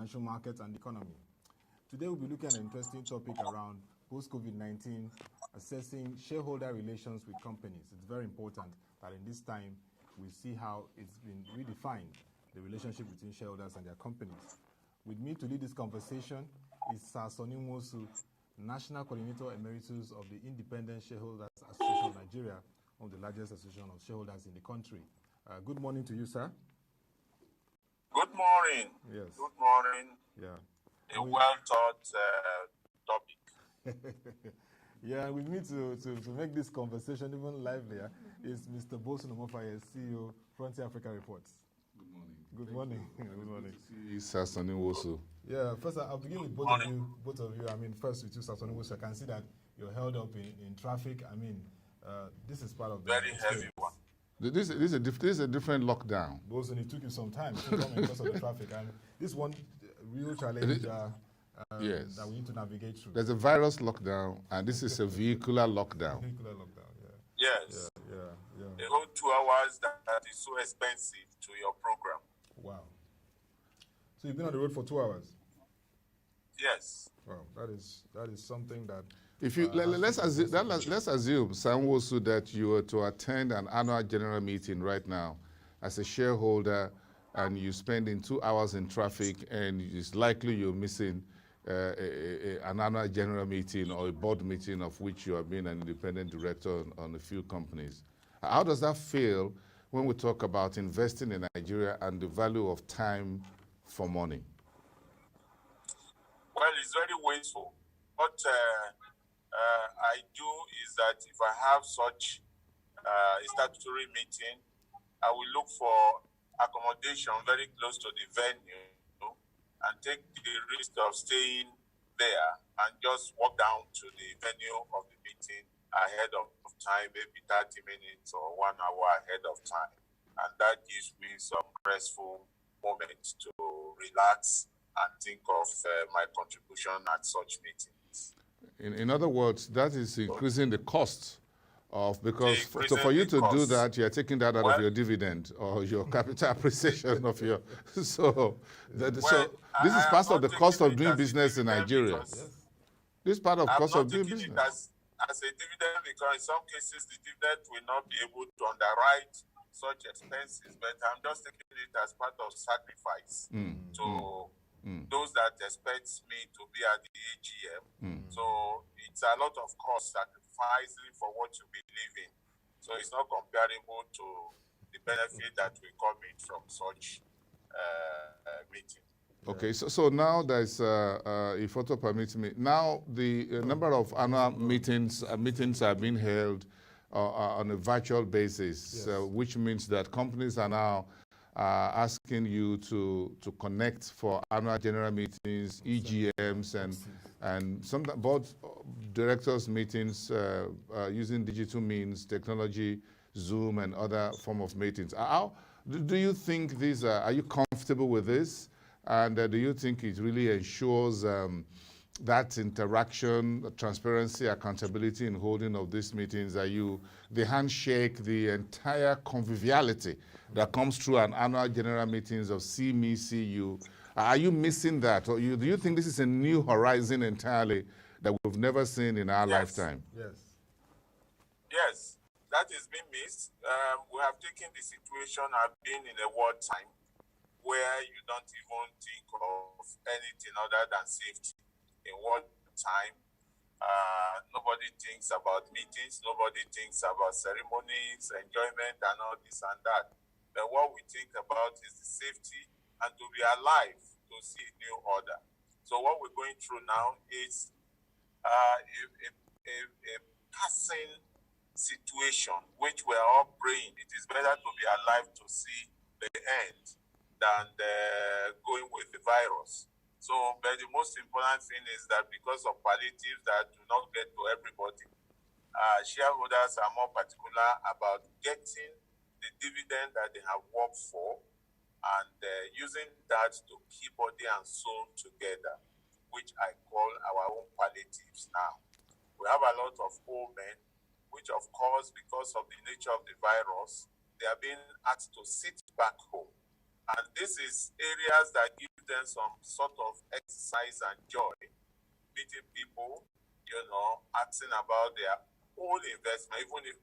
financial markets and economy. Today we'll be looking at an interesting topic around post-COVID-19, assessing shareholder relations with companies. It's very important that in this time we see how it's been redefined, the relationship between shareholders and their companies. With me to lead this conversation is Sir Nwosu, National Coordinator Emeritus of the Independent Shareholders Association of Nigeria, one of the largest association of shareholders in the country. Good morning to you, sir. Good morning. Yes. Good morning. Yeah. A well-thought topic. Yeah, with me to make this conversation even livelier is Mr. Boason Omofaye CEO, Frontier Africa Reports. Good morning. Good morning. Good morning. Sir Nwosu. Yeah, first I'll begin with both of you. I mean, first with you, Sir Nwosu. I can see that you're held up in traffic. I mean, this is part of the very heavy one. This is a different lockdown. Boason, it took you some time to come because of the traffic, and this one real challenge yes, that we need to navigate through. There's a virus lockdown, and this is a vehicular lockdown. Vehicular lockdown, yeah. Yes. Yeah. The whole 2 hours that is so expensive to your program. Wow. So you've been on the road for 2 hours? Yes. Wow, that is something that. If you let's assume, Sir Nwosu, that you were to attend an annual general meeting right now as a shareholder, and you spend in 2 hours in traffic, and it's likely you're missing an annual general meeting or a board meeting of which you have been an independent director on a few companies. How does that feel when we talk about investing in Nigeria and the value of time for money? Well, it's very wasteful. What I do is that if I have such a statutory meeting, I will look for accommodation very close to the venue and take the risk of staying there and just walk down to the venue of the meeting ahead of time, maybe 30 minutes or 1 hour ahead of time. And that gives me some restful moments to relax and think of my contribution at such meetings. In other words, that is increasing the cost of, because for you to do that, you're taking that out of your dividend or your capital appreciation of your. So this is part of the cost of doing business in Nigeria. This is part of cost of doing business. As a dividend, because in some cases the dividend will not be able to underwrite such expenses, but I'm just taking it as part of sacrifice to those that expect me to be at the AGM. So it's a lot of cost sacrificing for what you believe in. So it's not comparable to the benefit that will come in from such meeting. Okay, so now there's, if Otto permits me, now the number of annual meetings are being held on a virtual basis, yes. Which means that companies are now asking you to connect for annual general meetings, EGMs, and some board directors meetings using digital means, technology, Zoom, and other form of meetings. How do you think these are you comfortable with this? And do you think it really ensures that interaction, transparency, accountability in holding of these meetings? The handshake, the entire conviviality that comes through an annual general meetings of see me, see you? Are you missing that? Or do you think this is a new horizon entirely that we've never seen in our lifetime? Yes, that is being missed. We have taken the situation I've been in a wartime where you don't even think of anything other than safety. In wartime, nobody thinks about meetings, nobody thinks about ceremonies, enjoyment, and all this and that. But what we think about is the safety and to be alive to see a new order. So what we're going through now is a passing situation which we're all praying it is better to be alive to see the end than going with the virus. So, but the most important thing is that because of palliatives that do not get to everybody, shareholders are more particular about getting the dividend that they have worked for and using that to keep body and soul together, which I call our own palliatives now. We have a lot of old men, which of course, because of the nature of the virus, they are being asked to sit back home And this is areas that give them some sort of exercise and joy, meeting people, asking about their whole investment, even if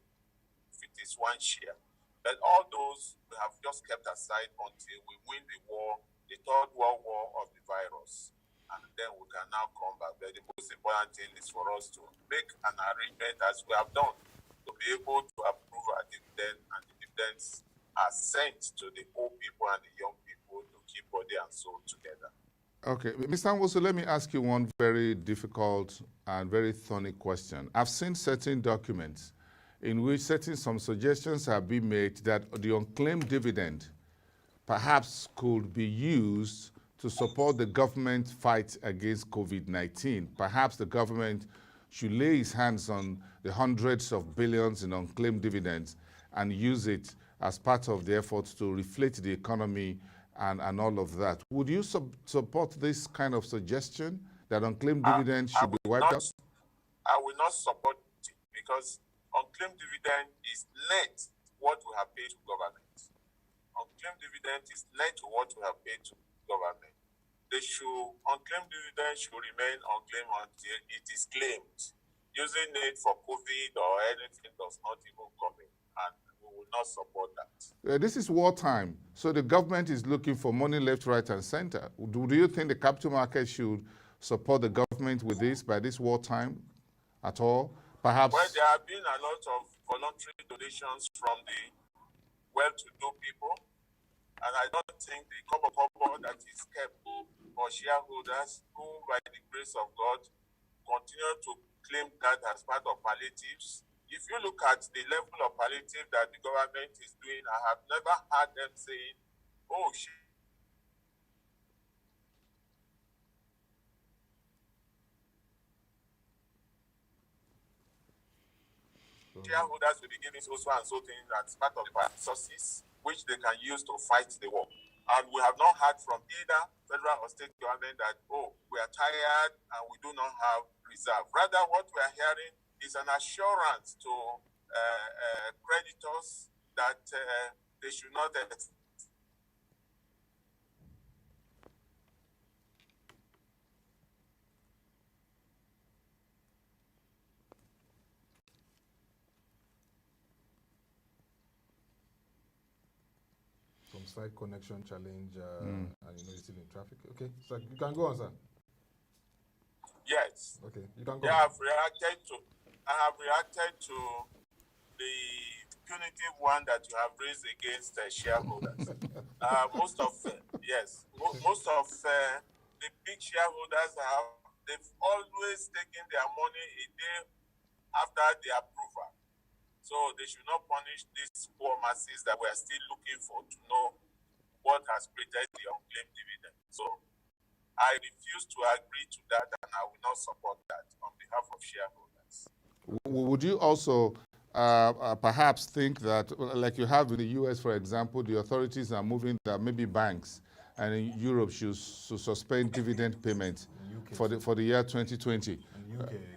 it is one share. But all those we have just kept aside until we win the war, the third world war of the virus. And then we can now come back. But the most important thing is for us to make an arrangement, as we have done, to be able to approve our dividend, and the dividends are sent to the old people and the young people to keep body and soul together. Okay, Mr. Nwosu, let me ask you one very difficult and very thorny question. I've seen certain documents in which some suggestions have been made that the unclaimed dividend perhaps could be used to support the government fight against COVID-19. Perhaps the government should lay its hands on the hundreds of billions in unclaimed dividends and use it as part of the efforts to reflate the economy and all of that. Would you support this kind of suggestion that unclaimed dividends should be wiped out? I will not support it, because unclaimed dividend is net what we have paid to government. Unclaimed dividend is net to what we have paid to government. Unclaimed dividend should remain unclaimed until it is claimed. Using it for COVID or anything does not even come in, and we will not support that. This is wartime, so the government is looking for money left, right, and center. Do you think the capital market should support the government with this by this wartime at all? Perhaps. Well, there have been a lot of voluntary donations from the well-to-do people, and I don't think the cover that is kept for shareholders who, by the grace of God, continue to claim that as part of palliatives. If you look at the level of palliative that the government is doing, I have never heard them saying, oh, shareholders will be giving so and so things as part of their resources, which they can use to fight the war. And we have not heard from either federal or state government that, oh, we are tired and we do not have reserve. Rather, what we are hearing is an assurance to creditors that they should not side connection challenge, and you're still in traffic. Okay, so you can go on, sir. Yes. Okay, you can go. I have reacted to the punitive one that you have raised against shareholders. Most of the big shareholders they've always taken their money a day after the approval. So they should not punish these poor masses that we are still looking for to know what has created the unclaimed dividend. So I refuse to agree to that, and I will not support that on behalf of shareholders. Would you also perhaps think that, like you have in the US, for example, the authorities are moving that maybe banks and in Europe should suspend dividend payments for the year 2020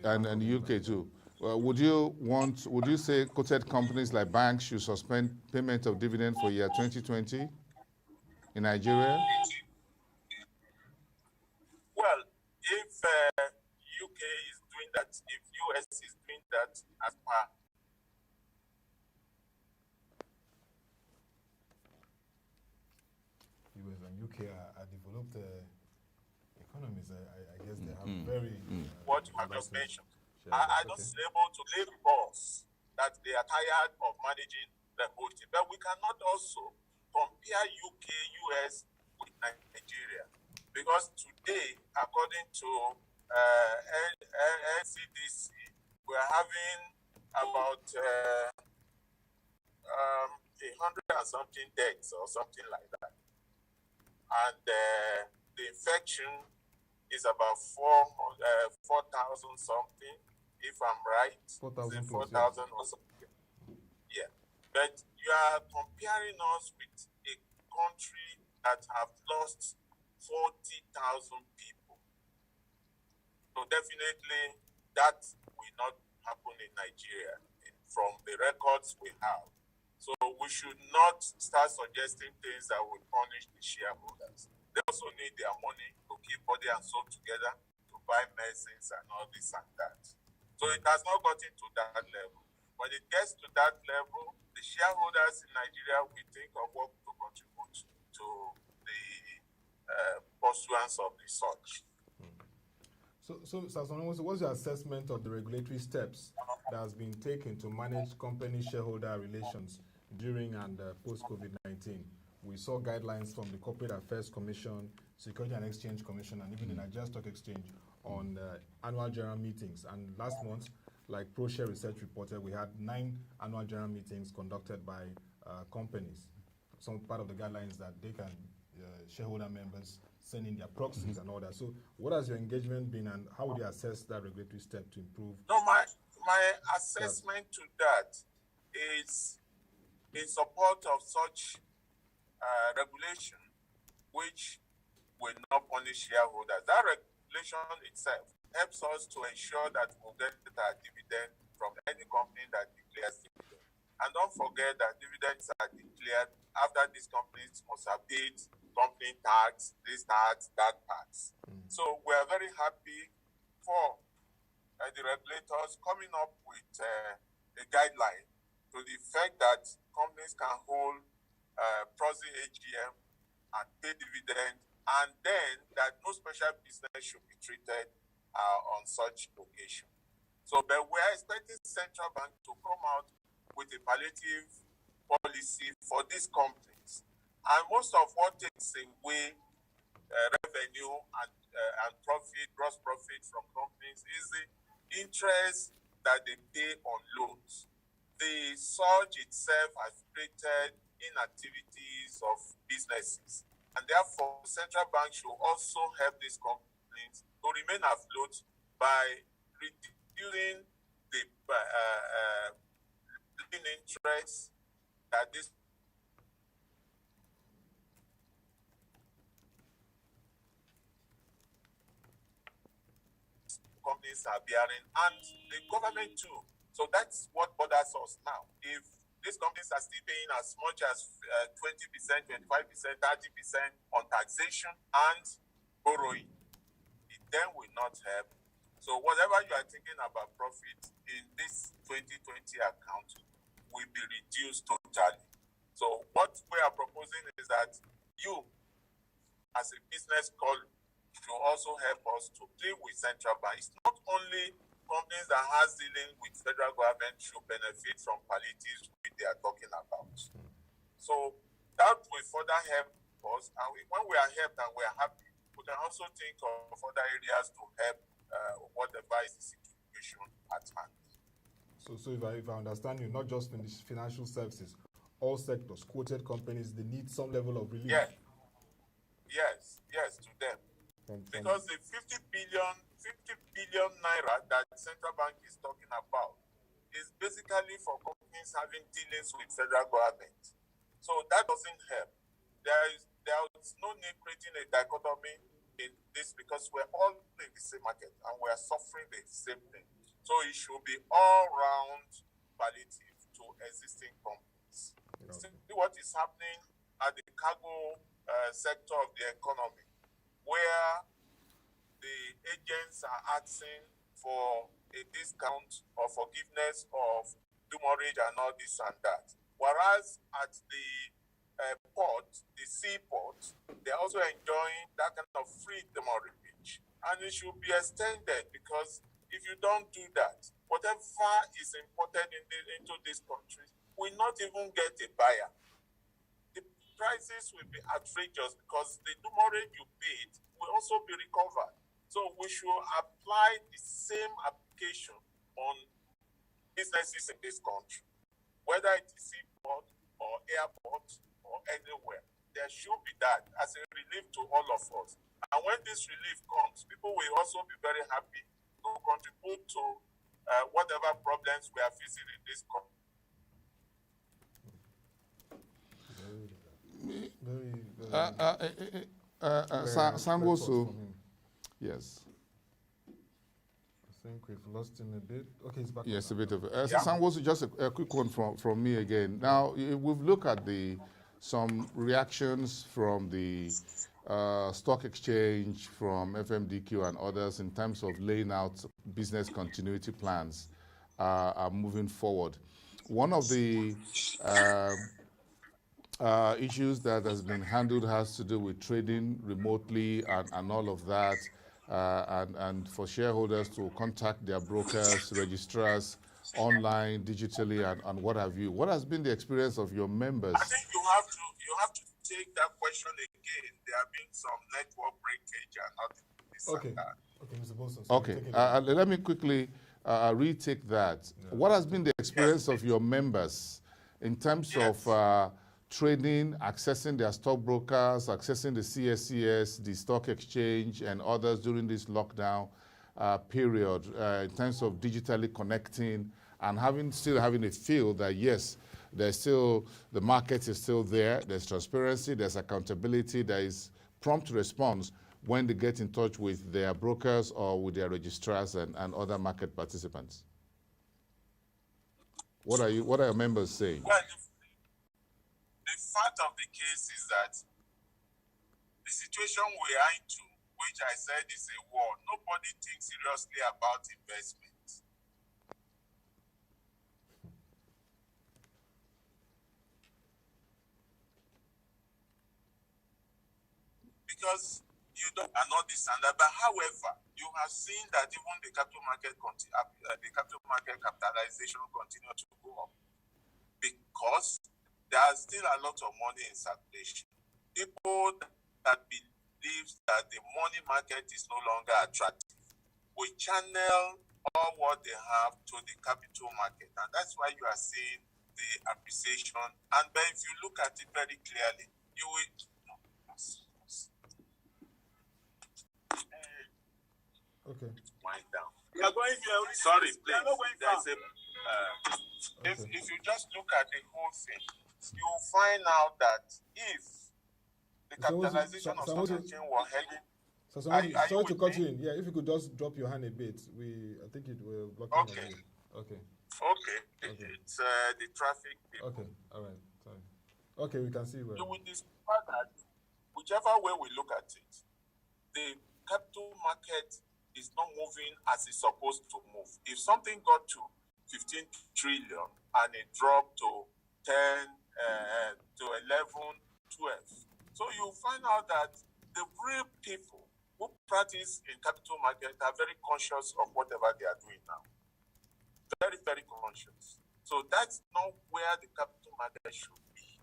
and UK too? Would you say quoted companies like banks should suspend payment of dividend for year 2020 in Nigeria? Well, if UK is doing that, if US is doing that as per US and UK are developed economies. I guess they have very what you have just mentioned. I don't able to lay reports that they are tired of managing the whole thing. But we cannot also compare UK, US with Nigeria. Because today, according to NCDC, we are having about 100 and something deaths or something like that. And the infection is about 4,000 something. If I'm right, 4,000 or something. Yeah. But you are comparing us with a country that have lost 40,000 people. So definitely that will not happen in Nigeria from the records we have. So we should not start suggesting things that will punish the shareholders. They also need their money to keep body and soul together, to buy medicines and all this and that. So it has not gotten to that level. When it gets to that level, the shareholders in Nigeria will think of what to contribute to the pursuance of the such. So what's your assessment of the regulatory steps that has been taken to manage company shareholder relations during and post-COVID-19? We saw guidelines from the Corporate Affairs Commission, Security and Exchange Commission, and even the Nigerian Stock Exchange on annual general meetings. And last month, like ProShare Research reported, we had 9 annual general meetings conducted by companies. Some part of the guidelines that they can, shareholder members, send in their proxies and all that. So what has your engagement been, and how would you assess that regulatory step to improve? No, my assessment to that is in support of such regulation, which will not punish shareholders. That regulation itself helps us to ensure that we'll get our dividend from any company that declares dividend. And don't forget that dividends are declared after these companies must have paid company tax, this tax, that tax. So we are very happy for the regulators coming up with a guideline to the effect that companies can hold proxy AGM and pay dividend, and then that no special business should be treated on such occasion. So, but we are expecting central bank to come out with a palliative policy for these companies. And most of what takes away revenue and profit, gross profit from companies is the interest that they pay on loans. The surge itself has created inactivities of businesses. And therefore, the central bank should also help these companies to remain afloat by reducing the interest that these companies are bearing, and the government too. So that's what bothers us now. If these companies are still paying as much as 20%, 25%, 30% on taxation and borrowing, it then will not help. So whatever you are thinking about profit in this 2020 account will be reduced totally. So what we are proposing is that you, as a business colleague, should also help us to deal with central banks. Not only companies that has dealing with federal government should benefit from palliatives which they are talking about. So that will further help us, and when we are helped and we are happy, we can also think of other areas to help whatever is the situation at hand. So if I understand you, not just in the financial services, all sectors, quoted companies, they need some level of relief. Yes, to them. Because the 50 billion naira that central bank is talking about is basically for companies having dealings with federal government. So that doesn't help. There is no need creating a dichotomy in this, because we're all in the same market and we're suffering the same thing. So it should be all-round palliative to existing companies. See what is happening at the cargo sector of the economy, where the agents are asking for a discount or forgiveness of demurrage and all this and that. Whereas at the port, the seaport, they're also enjoying that kind of free demurrage. And it should be extended, because if you don't do that, whatever is imported into this country will not even get a buyer. The prices will be outrageous, because the demurrage you paid will also be recovered. So we should apply the same application on businesses in this country, whether it is seaport or airport or anywhere. There should be that as a relief to all of us. And when this relief comes, people will also be very happy to contribute to whatever problems we are facing in this country. Nwosu, yes. think we've lost him a bit. Okay, he's back. Yes, a now. bit of it. Nwosu, just a quick one from me again. Now, we've looked at some reactions from the stock exchange, from FMDQ and others in terms of laying out business continuity plans moving forward. One of the issues that has been handled has to do with trading remotely and all of that, and for shareholders to contact their brokers, registrars, online, digitally, and what have you. What has been the experience of your members? I think you have to take that question again. There have been some network breakage and all this Okay. and that. Okay, Mr. Boason. Okay, let me quickly retake that. Yeah. What has been the experience of your members in terms of trading, accessing their stockbrokers, accessing the CSCS, the stock exchange, and others during this lockdown period, in terms of digitally connecting and still having a feel that, yes, the market is still there, there's transparency, there's accountability, there is prompt response when they get in touch with their brokers or with their registrars and other market participants? What are your members saying? Well, the fact of the case is that the situation we are into, which I said is a war, nobody thinks seriously about investment. Because you don't are not this and that. But however, you have seen that even the capital market capitalization continue to go up because there are still a lot of money in circulation. People that believe that the money market is no longer attractive will channel all what they have to the capital market, and that's why you are seeing the appreciation. And then if you look at it very clearly, you will. Okay. Wind down. We are going here. Sorry, please. There's a. If you just look at the whole thing, you'll find out that if the capitalization of stock exchange were heading. So sorry to cut you in. Yeah, if you could just drop your hand a bit, I think it will block you. Okay. Okay. It's the traffic people. Okay. All right. Sorry. Okay, we can see where. You will discover that whichever way we look at it, the capital market is not moving as it's supposed to move. If something got to 15 trillion and it dropped to 10, to 11, 12, so you find out that the real people who practice in capital market are very conscious of whatever they are doing now. Very, very conscious. So that's not where the capital market should be.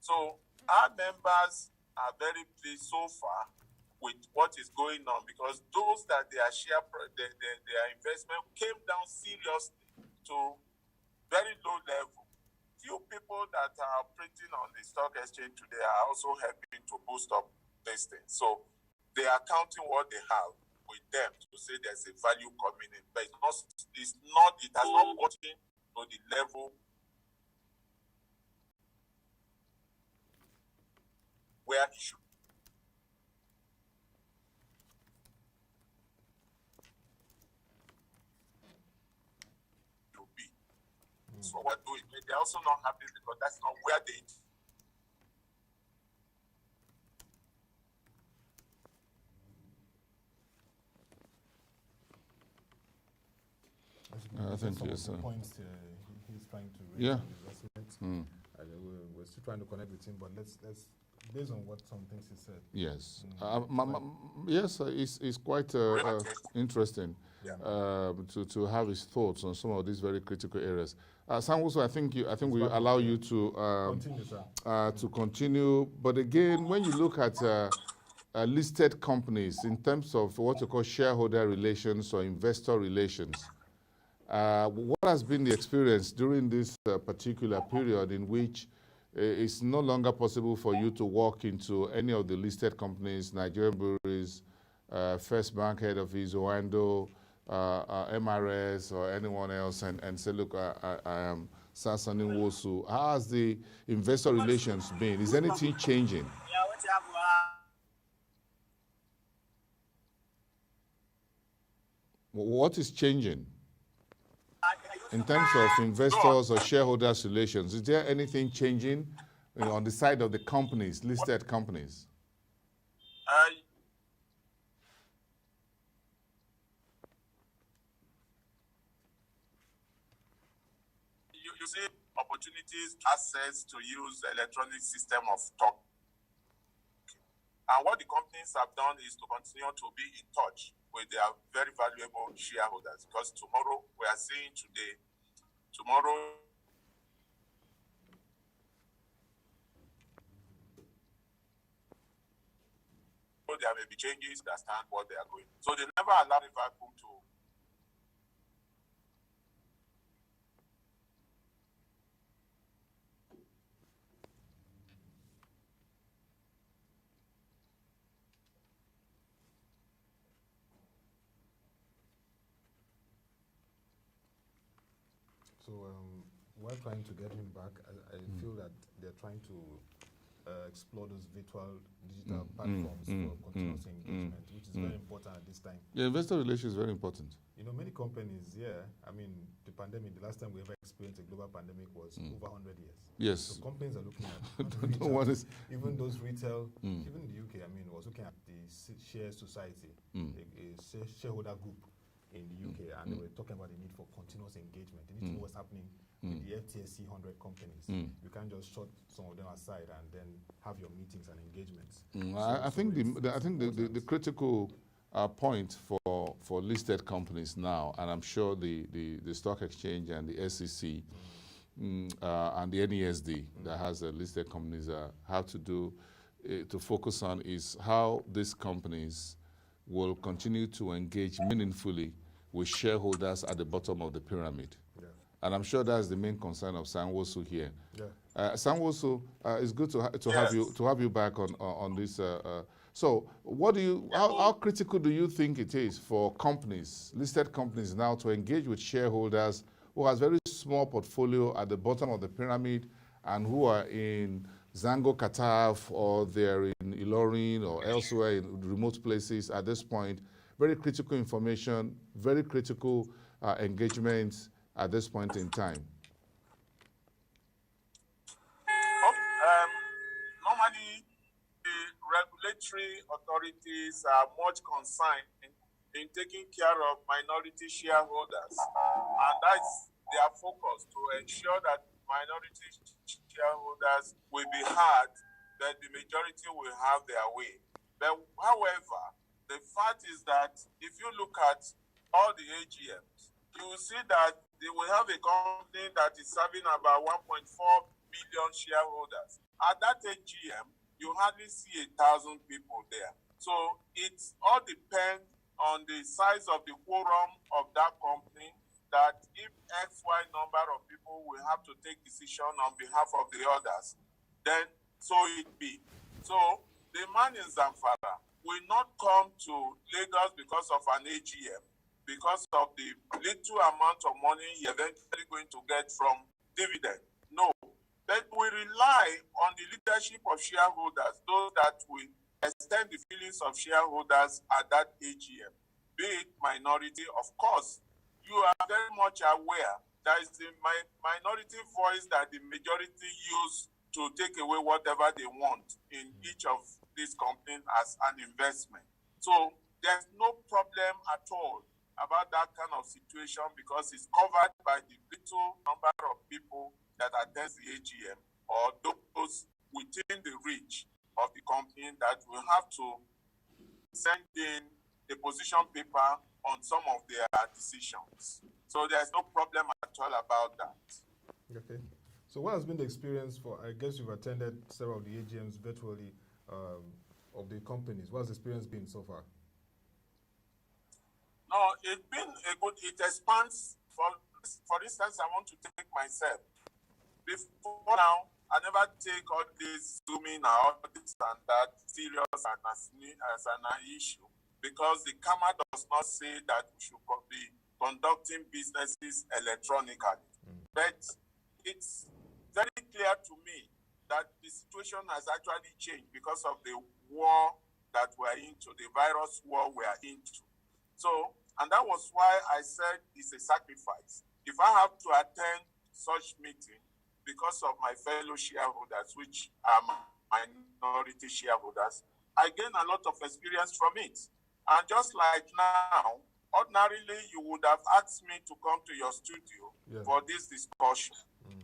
So our members are very pleased so far with what is going on, because those that their investment came down seriously to very low level. Few people that are operating on the stock exchange today are also helping to boost up this thing. So they are counting what they have with them to say there's a value coming in, but it has not gotten to the level where it should. So what do it? They're also not happy because that's not where they. I think yes, the points he's trying to raise. Yeah. We're still trying to connect with him, but let's based on what some things he said. Yes. Yes, it's quite interesting to have his thoughts on some of these very critical areas. Nwosu, I think we allow you to continue, sir. To continue. But again, when you look at listed companies in terms of what you call shareholder relations or investor relations, what has been the experience during this particular period in which it's no longer possible for you to walk into any of the listed companies, Nigerian breweries, First Bank head office, Owando, MRS, or anyone else, and say, look, I am Sasan Nwosu. How has the investor relations been? Is anything changing? What is changing in terms of investors or shareholders relations? Is there anything changing on the side of the companies, listed companies? You see opportunities, access to use the electronic system of talk. And what the companies have done is to continue to be in touch with their very valuable shareholders, because tomorrow, we are seeing today, tomorrow there may be changes that stand what they are going. So they never allow the vacuum to. So we're trying to get him back. I feel that they're trying to explore those virtual digital platforms for continuous engagement, which is very important at this time. Yeah, investor relations is very important. You know, many companies, I mean, the pandemic, the last time we ever experienced a global pandemic was over 100 years. Yes. So companies are looking at even those retail, even in the UK, I mean, was looking at the Share Society, a shareholder group in the UK, and they were talking about the need for continuous engagement. They need to know what's happening with the FTSE 100 companies. You can't just shut some of them aside and then have your meetings and engagements. I think the critical point for listed companies now, and I'm sure the stock exchange and the SEC and the NESD that has listed companies have to do to focus on is how these companies will continue to engage meaningfully with shareholders at the bottom of the pyramid. Yeah. And I'm sure that's the main concern of Nwosu here. Yeah. Nwosu, it's good to have you back on this. So, what do you? How critical do you think it is for companies, listed companies, now to engage with shareholders who has very small portfolio at the bottom of the pyramid and who are in Zango, Qatar, or they're in Ilorin or elsewhere in remote places at this point? Very critical information, very critical engagements at this point in time. Normally, the regulatory authorities are much concerned in taking care of minority shareholders, and that's their focus, to ensure that minority shareholders will be heard, that the majority will have their way. But however, the fact is that if you look at all the AGMs, you will see that they will have a company that is serving about 1.4 million shareholders. At that AGM, you hardly see 1,000 people there. So it all depends on the size of the quorum of that company, that if XY number of people will have to take decision on behalf of the others, then so it be. So the man in Zamfara will not come to Lagos because of an AGM, because of the little amount of money he eventually going to get from dividend. No. But we rely on the leadership of shareholders, those that will extend the feelings of shareholders at that AGM, be it minority. Of course, you are very much aware that is the minority voice that the majority use to take away whatever they want in each of these companies as an investment. So there's no problem at all about that kind of situation, because it's covered by the little number of people that attend the AGM, or those within the reach of the company that will have to send in the position paper on some of their decisions. So there's no problem at all about that. Okay. So what has been the experience for, I guess you've attended several of the AGMs virtually of the companies. What has the experience been so far? No, it's been a good, it expands. For instance, I want to take myself. Before now, I never take all this zooming and all this and that serious and as an issue, because the CAMA does not say that we should be conducting businesses electronically. But it's very clear to me that the situation has actually changed because of the war that we're into, the virus war we're into. So And that was why I said it's a sacrifice. If I have to attend such meeting because of my fellow shareholders, which are minority shareholders, I gain a lot of experience from it. And just like now, ordinarily you would have asked me to come to your studio for this discussion.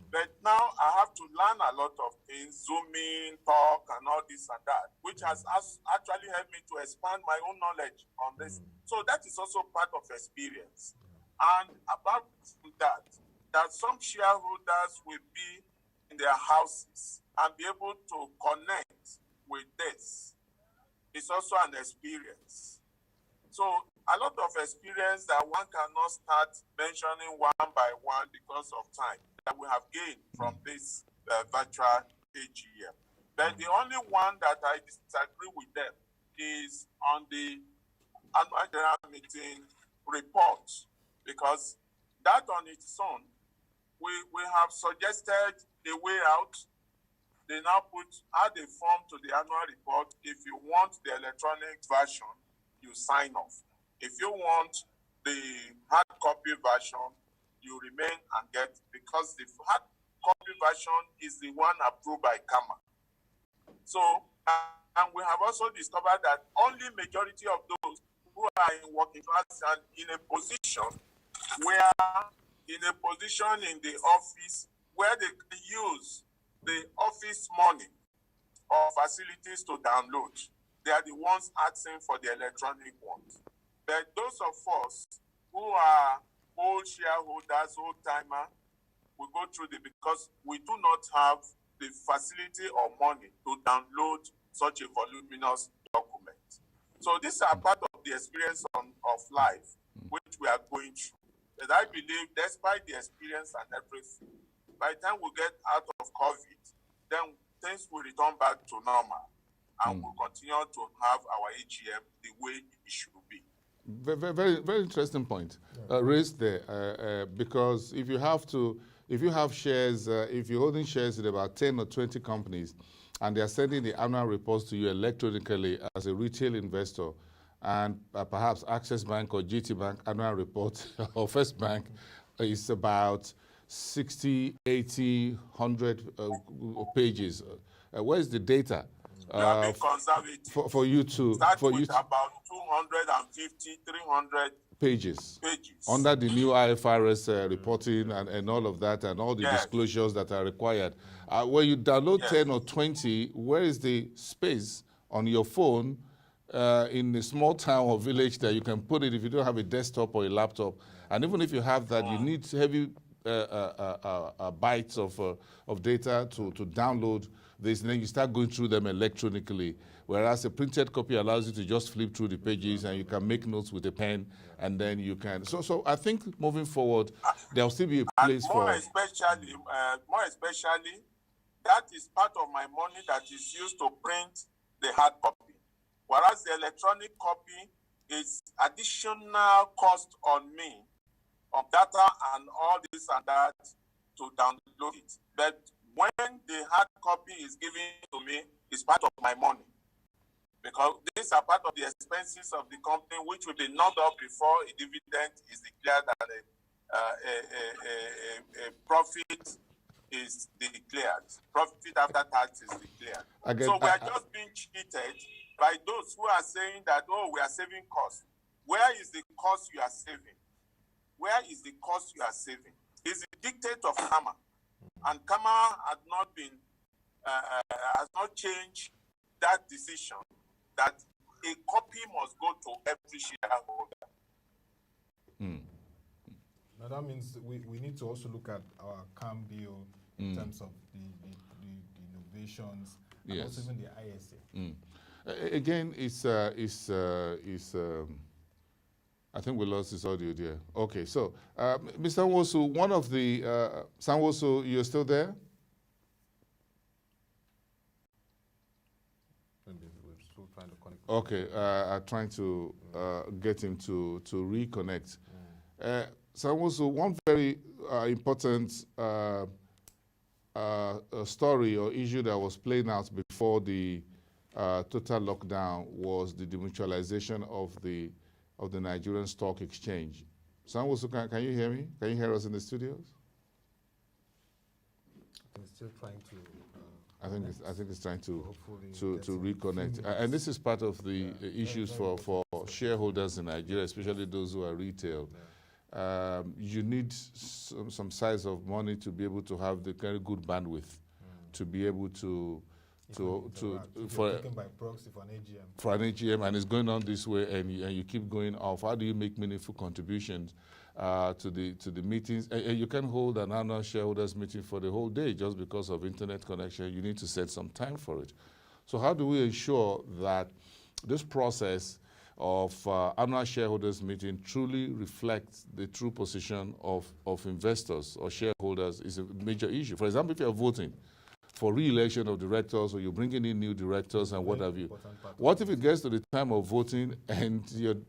But now I have to learn a lot of things, Zoom in, talk, and all this and that, which has actually helped me to expand my own knowledge on this. So that is also part of experience. And about that some shareholders will be in their houses and be able to connect with this. It's also an experience. So a lot of experience that one cannot start mentioning one by one because of time that we have gained from this virtual AGM. But the only one that I disagree with them is on the annual general meeting report, because that on its own, we have suggested a way out. They now add a form to the annual report. If you want the electronic version, you sign off. If you want the hard copy version, you remain and get, because the hard copy version is the one approved by KAMA. So, and we have also discovered that only majority of those who are in working class and in a position in the office where they can use the office money or facilities to download. They are the ones asking for the electronic ones. But those of us who are old shareholders, old timer, we go through because we do not have the facility or money to download such a voluminous document. So these are part of the experience of life which we are going through. But I believe despite the experience and everything, by the time we get out of COVID, then things will return back to normal. And we'll continue to have our AGM the way it should be. Very, very interesting point raised there, because if you have shares, if you're holding shares in about 10 or 20 companies, and they're sending the annual reports to you electronically as a retail investor, and perhaps Access Bank or GT Bank annual report or First Bank is about 60, 80, 100 pages. Where's the data? For you to start with about 250, 300 pages under the new IFRS reporting and all of that, and all the disclosures that are required. When you download 10 or 20, where is the space on your phone in a small town or village that you can put it if you don't have a desktop or a laptop? And even if you have that, you need heavy bytes of data to download this, and then you start going through them electronically, whereas a printed copy allows you to just flip through the pages and you can make notes with a pen, and then you can. So I think moving forward, there'll still be a place more especially, that is part of my money that is used to print the hard copy, whereas the electronic copy is additional cost on me of data and all this and that to download it. But when the hard copy is given to me, it's part of my money, because these are part of the expenses of the company, which will be knocked up before a dividend is declared and a profit is declared. Profit after tax is declared. So we are just being cheated by those who are saying that, oh, we are saving costs. Where is the cost you are saving? Where is the cost you are saving? It's the dictate of KAMA. And KAMA has not changed that decision that a copy must go to every shareholder. Now that means we need to also look at our CAM bill in terms of the innovations, and also even the ISA. Again, I think we lost his audio there. Okay, so Mr. Nwosu, one of the Nwosu, you're still there? Maybe we're still trying to connect. Okay, I'm trying to get him to reconnect. Nwosu, one very important story or issue that was playing out before the total lockdown was the demutualization of the of the Nigerian Stock Exchange. Nwosu, can you hear me? Can you hear us in the studios? I'm still trying to. I think it's trying to reconnect. And this is part of the issues for shareholders in Nigeria, especially those who are retail. You need some size of money to be able to have the very good bandwidth to be able for by proxy for an AGM. For an AGM, and it's going on this way, and you keep going off. How do you make meaningful contributions to the meetings? And you can hold an annual shareholders meeting for the whole day just because of internet connection. You need to set some time for it. So how do we ensure that this process of annual shareholders meeting truly reflects the true position of investors or shareholders is a major issue? For example, if you're voting for re-election of directors, or you're bringing in new directors and what have you. What if it gets to the time of voting and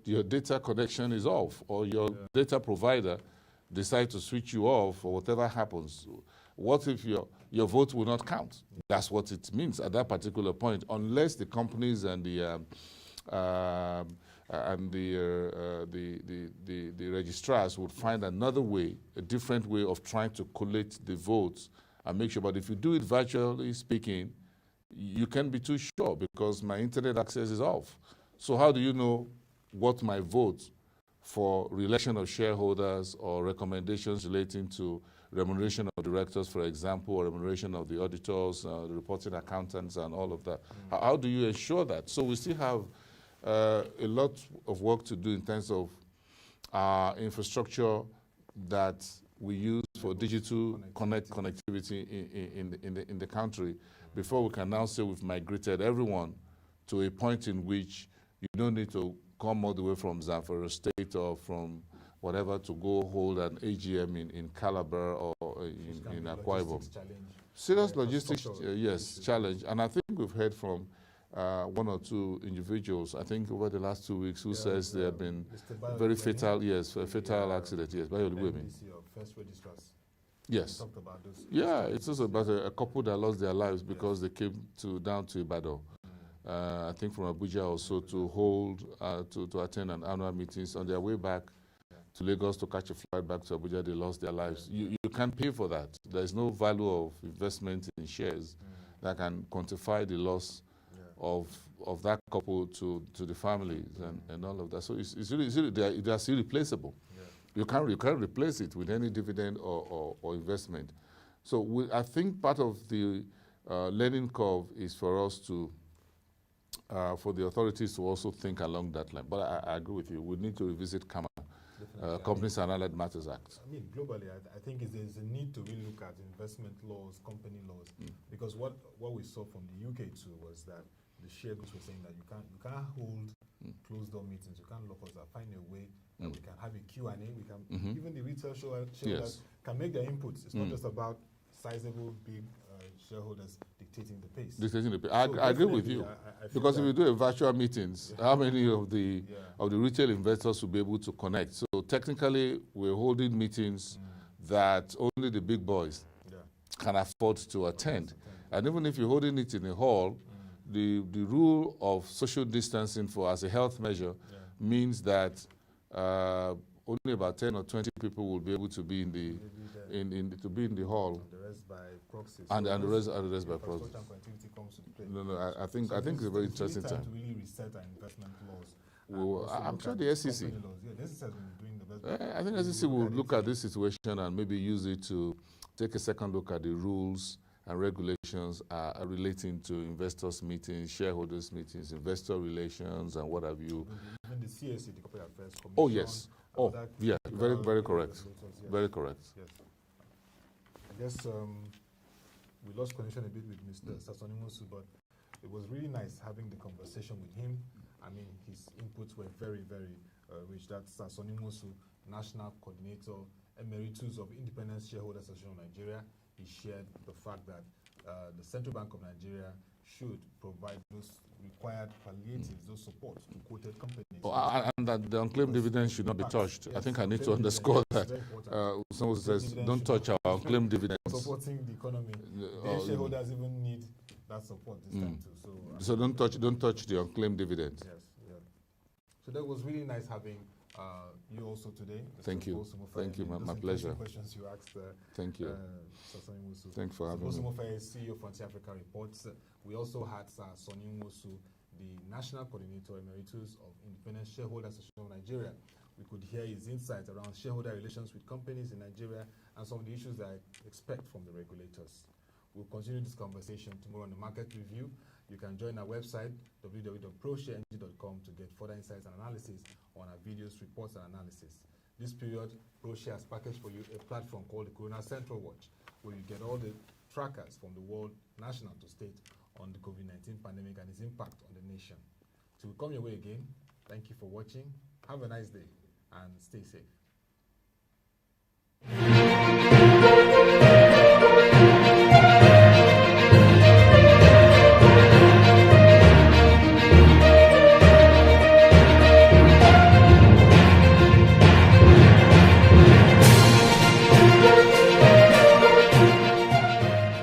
your data connection is off, or your data provider decides to switch you off, or whatever happens? What if your vote will not count? That's what it means at that particular point, unless the companies and the registrars would find another way, a different way of trying to collate the votes and make sure. But if you do it virtually speaking, you can't be too sure because my internet access is off. So how do you know what my vote for re-election of shareholders or recommendations relating to remuneration of directors, for example, or remuneration of the auditors, the reporting accountants, and all of that? How do you ensure that? So we still have a lot of work to do in terms of infrastructure that we use for digital connectivity in the country before we can now say we've migrated everyone to a point in which you don't need to come all the way from Zamfara State or from whatever to go hold an AGM in Calabar or in Akwa Ibom. Serious logistics, yes, challenge. And I think we've heard from one or two individuals, I think over the last 2 weeks, who says there have been very fatal, fatal accident, yes, by the way. First registrars. Yes. Talked about those. Yeah, it's also about a couple that lost their lives because they came down to Ibadan. I think from Abuja also to hold, to attend an annual meetings. On their way back to Lagos to catch a flight back to Abuja, they lost their lives. You can't pay for that. There's no value of investment in shares that can quantify the loss of that couple to the families and all of that. So it's really they are still replaceable. You can't replace it with any dividend or investment. So I think part of the learning curve is for us to, for the authorities to also think along that line. But I agree with you. We need to revisit Companies and Allied Matters Act. I mean, globally, I think there's a need to really look at investment laws, company laws, because what we saw from the UK too was that the share groups were saying that you can't hold closed door meetings, you can't lock us up, find a way that we can have a Q&A, we can even the retail shareholders can make their inputs. It's not just about sizable big shareholders dictating the pace. I agree with you. Because if you do a virtual meetings, how many of the retail investors will be able to connect? So technically, we're holding meetings that only the big boys can afford to attend. And even if you're holding it in a hall, the rule of social distancing as a health measure means that only about 10 or 20 people will be able to be in the hall. And the rest by proxy. And the rest by proxy. No, I think it's a very interesting time. To really reset our investment laws. Well, I'm sure the SEC. The SEC has been doing the best. I think the SEC will look at this situation and maybe use it to take a second look at the rules and regulations relating to investors' meetings, shareholders' meetings, investor relations, and what have you. Even the CAC, the Corporate Affairs Commission. Oh, yes. Oh, yeah, very correct. Very correct. Yes. I guess we lost connection a bit with Mr. Nwosu, but it was really nice having the conversation with him. I mean, his inputs were very, very rich. That's Nwosu, National Coordinator, Emeritus of Independent Shareholders Association of Nigeria. He shared the fact that the Central Bank of Nigeria should provide those required palliatives, those support to quoted companies. And that the unclaimed dividends should not be touched. Yes, I think I need to underscore that. Someone says, don't touch our unclaimed dividends. Supporting the economy. The shareholders even need that support this time too. So don't touch the unclaimed dividends. Yes, yeah. So that was really nice having you also today. Thank you. Thank you, my pleasure. Questions you asked. Thank you. Nwosu. Thanks for having me. Boason Omofaye CEO, Frontier Africa Reports. We also had Nwosu, the National Coordinator Emeritus of Independent Shareholders Association of Nigeria. We could hear his insights around shareholder relations with companies in Nigeria and some of the issues that I expect from the regulators. We'll continue this conversation tomorrow on the Market Review. You can join our website, www.proshareng.com, to get further insights and analysis on our videos, reports, and analysis. This period, ProShare has packaged for you a platform called the Corona Central Watch, where you get all the trackers from the world, national to state, on the COVID-19 pandemic and its impact on the nation. Till we come your way again, thank you for watching. Have a nice day and stay safe.